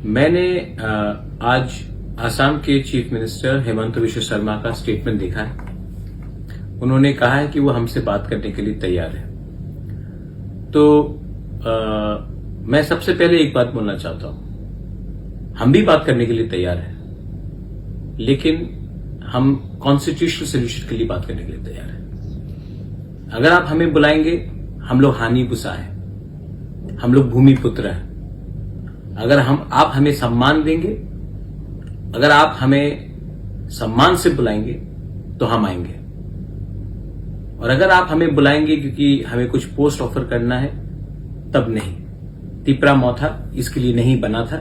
मैंने आज आसाम के चीफ मिनिस्टर हेमंत बिश्व शर्मा का स्टेटमेंट देखा है। उन्होंने कहा है कि वो हमसे बात करने के लिए तैयार है। तो मैं सबसे पहले एक बात बोलना चाहता हूं, हम भी बात करने के लिए तैयार हैं, लेकिन हम कॉन्स्टिट्यूशनल सोल्यूशन के लिए बात करने के लिए तैयार हैं। अगर आप हमें बुलाएंगे, हम लोग हानि बुसा है, हम लोग भूमिपुत्र हैं। अगर आप हमें सम्मान देंगे, अगर आप हमें सम्मान से बुलाएंगे तो हम आएंगे। और अगर आप हमें बुलाएंगे क्योंकि हमें कुछ पोस्ट ऑफर करना है, तब नहीं। तिपरा मौथा इसके लिए नहीं बना था।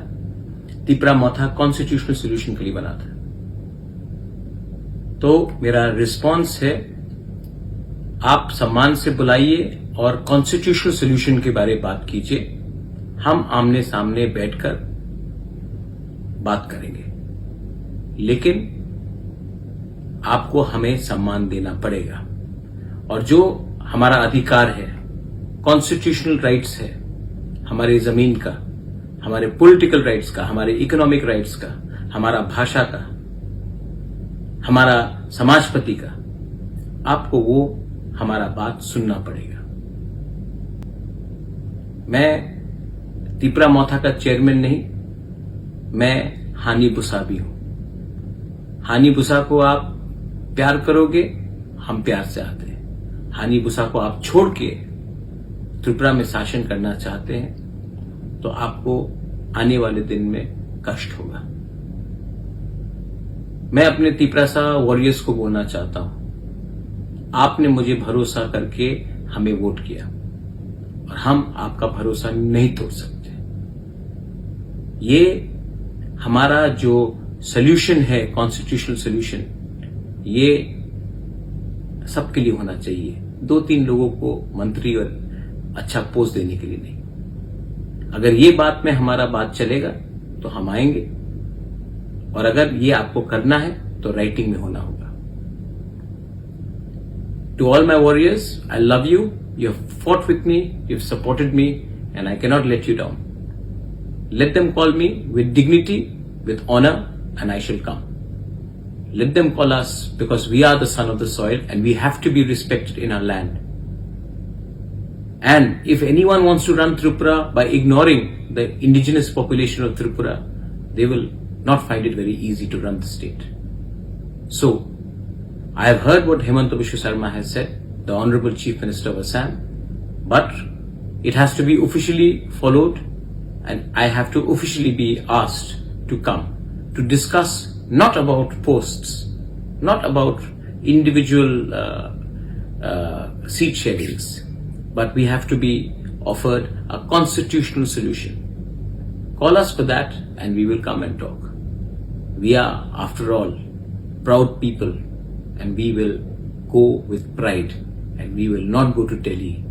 तिपरा मौथा कॉन्स्टिट्यूशनल सोल्यूशन के लिए बना था। तो मेरा रिस्पांस है, आप सम्मान से बुलाइए और कॉन्स्टिट्यूशनल सोल्यूशन के बारे में बात कीजिए। हम आमने सामने बैठकर बात करेंगे, लेकिन आपको हमें सम्मान देना पड़ेगा। और जो हमारा अधिकार है, कॉन्स्टिट्यूशनल राइट्स है, हमारे जमीन का, हमारे पॉलिटिकल राइट्स का, हमारे इकोनॉमिक राइट्स का, हमारा भाषा का, हमारा समाजपति का, आपको वो हमारा बात सुनना पड़ेगा। मैं तिपरा मौथा का चेयरमैन नहीं, मैं हानि बुसा भी हूं। हानि बुसा को आप प्यार करोगे, हम प्यार से आते हैं। हानि बुसा को आप छोड़ के त्रिपुरा में शासन करना चाहते हैं तो आपको आने वाले दिन में कष्ट होगा। मैं अपने तिपरासा वॉरियर्स को बोलना चाहता हूं, आपने मुझे भरोसा करके हमें वोट किया और हम आपका भरोसा नहीं तोड़ सकते। ये हमारा जो सोल्यूशन है, कॉन्स्टिट्यूशनल सोल्यूशन, ये सबके लिए होना चाहिए। 2-3 लोगों को मंत्री और अच्छा पोस्ट देने के लिए नहीं। अगर ये बात में हमारा बात चलेगा तो हम आएंगे, और अगर ये आपको करना है तो राइटिंग में होना होगा। To all my warriors, I love you. You have fought with me, you have supported me, and I cannot let you down. Let them call me with dignity, with honor, and I shall come. Let them call us because we are the son of the soil and we have to be respected in our land. And if anyone wants to run Tripura by ignoring the indigenous population of Tripura, they will not find it very easy to run the state. So, I have heard what Hemant Biswa Sarma has said, the Honorable Chief Minister of Assam, but it has to be officially followed, and I have to officially be asked to come to discuss not about posts, not about individual seat sharings, but we have to be offered a constitutional solution. Call us for that and we will come and talk. We are, after all, proud people, and we will go with pride. And we will not go to Delhi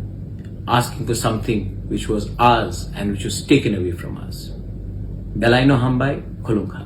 asking for something which was ours and which was taken away from us. Belaino Hambai, Khulungkha.